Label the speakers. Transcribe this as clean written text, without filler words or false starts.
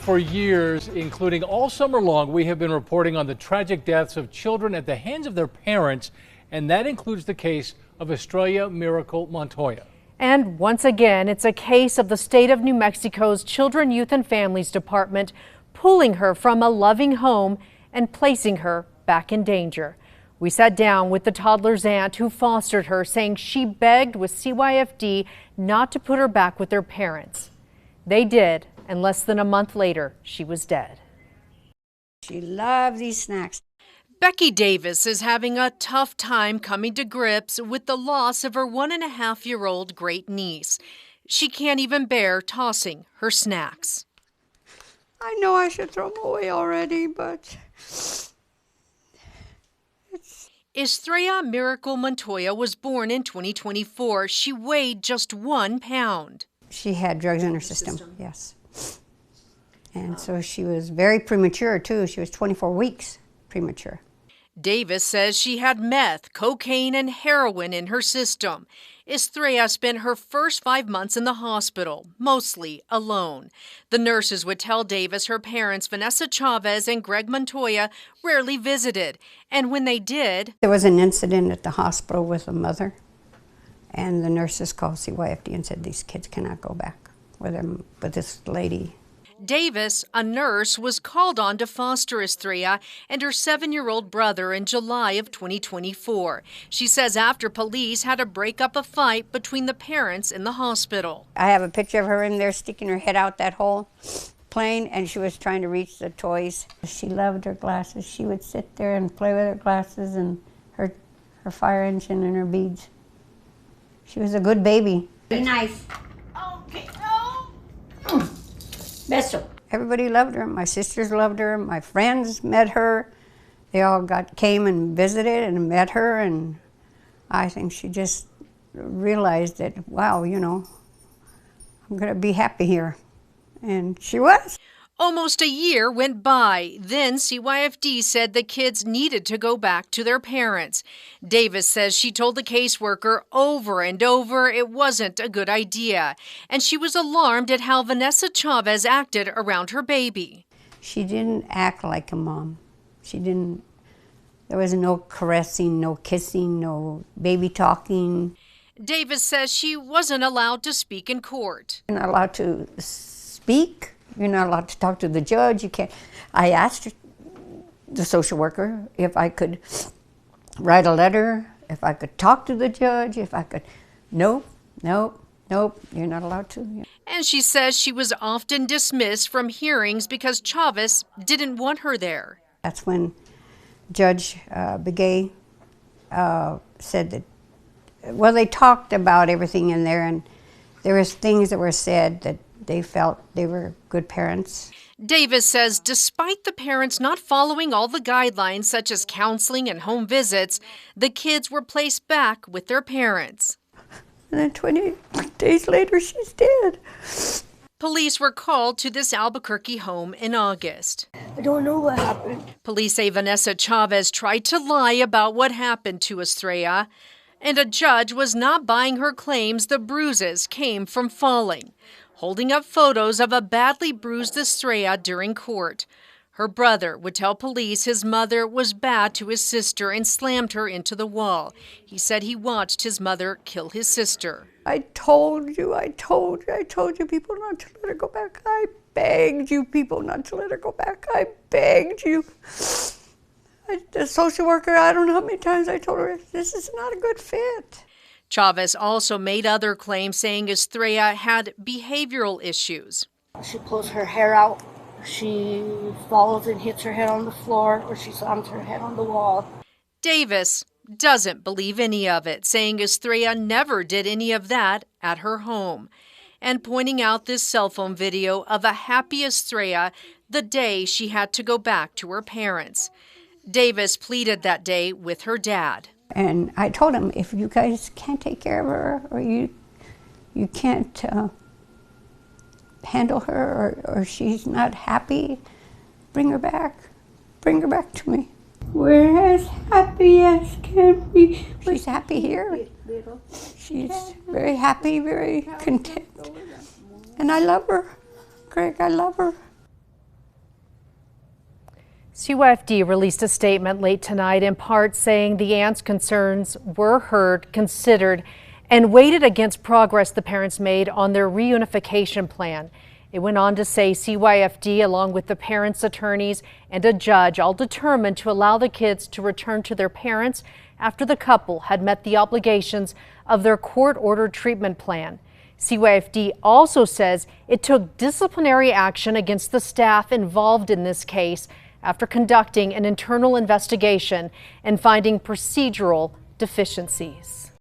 Speaker 1: for years, including all summer long, we have been reporting on the tragic deaths of children at the hands of their parents, and that includes the case of Estrella Miracle Montoya.
Speaker 2: And once again, it's a case of the state of New Mexico's Children, Youth and Families Department pulling her from a loving home and placing her back in danger. We sat down with the toddler's aunt who fostered her, saying she begged with CYFD not to put her back with their parents. They did, and less than a month later, she was dead.
Speaker 3: She loved these snacks.
Speaker 2: Becky Davis is having a tough time coming to grips with the loss of her 1.5-year-old great niece. She can't even bear tossing her snacks.
Speaker 3: I know I should throw them away already, but
Speaker 2: Estrella Miracle Montoya was born in 2024. She weighed just 1 pound.
Speaker 3: She had drugs in her system, yes. And so she was very premature, too. She was 24 weeks premature.
Speaker 2: Davis says she had meth, cocaine, and heroin in her system. Estrella spent her first 5 months in the hospital, mostly alone. The nurses would tell Davis her parents, Vanessa Chavez and Greg Montoya, rarely visited. And when they did...
Speaker 3: There was an incident at the hospital with a mother, and the nurses called CYFD and said these kids cannot go back with this lady.
Speaker 2: Davis, a nurse, was called on to foster Estrella and her 7-year-old brother in July of 2024. She says after police had to break up a fight between the parents in the hospital.
Speaker 3: I have a picture of her in there sticking her head out that hole, playing, and she was trying to reach the toys. She loved her glasses. She would sit there and play with her glasses and her fire engine and her beads. She was a good baby.
Speaker 4: Be nice. Okay. Oh.
Speaker 3: Everybody loved her. My sisters loved her. My friends met her. They all came and visited and met her, and I think she just realized that, wow, you know, I'm going to be happy here. And she was.
Speaker 2: Almost a year went by. Then CYFD said the kids needed to go back to their parents. Davis says she told the caseworker over and over it wasn't a good idea. And she was alarmed at how Vanessa Chavez acted around her baby.
Speaker 3: She didn't act like a mom. There was no caressing, no kissing, no baby talking.
Speaker 2: Davis says she wasn't allowed to speak in court.
Speaker 3: You're not allowed to speak. You're not allowed to talk to the judge. You can't. I asked the social worker if I could write a letter, if I could talk to the judge, if I could. Nope, you're not allowed to.
Speaker 2: And she says she was often dismissed from hearings because Chavez didn't want her there.
Speaker 3: That's when Judge Begay said that, well, they talked about everything in there, and there was things that were said that they felt they were good parents.
Speaker 2: Davis says despite the parents not following all the guidelines such as counseling and home visits, the kids were placed back with their parents.
Speaker 3: And then 20 days later, she's dead.
Speaker 2: Police were called to this Albuquerque home in August.
Speaker 4: I don't know what happened.
Speaker 2: Police say Vanessa Chavez tried to lie about what happened to Estrella, and a judge was not buying her claims the bruises came from falling, holding up photos of a badly bruised Estrella during court. Her brother would tell police his mother was bad to his sister and slammed her into the wall. He said he watched his mother kill his sister.
Speaker 3: I told you people not to let her go back. I begged you people not to let her go back. I begged you. The social worker, I don't know how many times I told her, this is not a good fit.
Speaker 2: Chavez also made other claims saying Estrella had behavioral issues.
Speaker 4: She pulls her hair out. She falls and hits her head on the floor, or she slams her head on the wall.
Speaker 2: Davis doesn't believe any of it, saying Estrella never did any of that at her home, and pointing out this cell phone video of a happy Estrella the day she had to go back to her parents. Davis pleaded that day with her dad.
Speaker 3: And I told him, if you guys can't take care of her, or you can't handle her, or she's not happy, bring her back. Bring her back to me. We're as happy as can be. She's happy here. She's very happy, very content. And I love her. Greg, I love her.
Speaker 2: CYFD released a statement late tonight, in part saying the aunt's concerns were heard, considered, and weighed against progress the parents made on their reunification plan. It went on to say CYFD, along with the parents' attorneys and a judge, all determined to allow the kids to return to their parents after the couple had met the obligations of their court-ordered treatment plan. CYFD also says it took disciplinary action against the staff involved in this case after conducting an internal investigation and finding procedural deficiencies.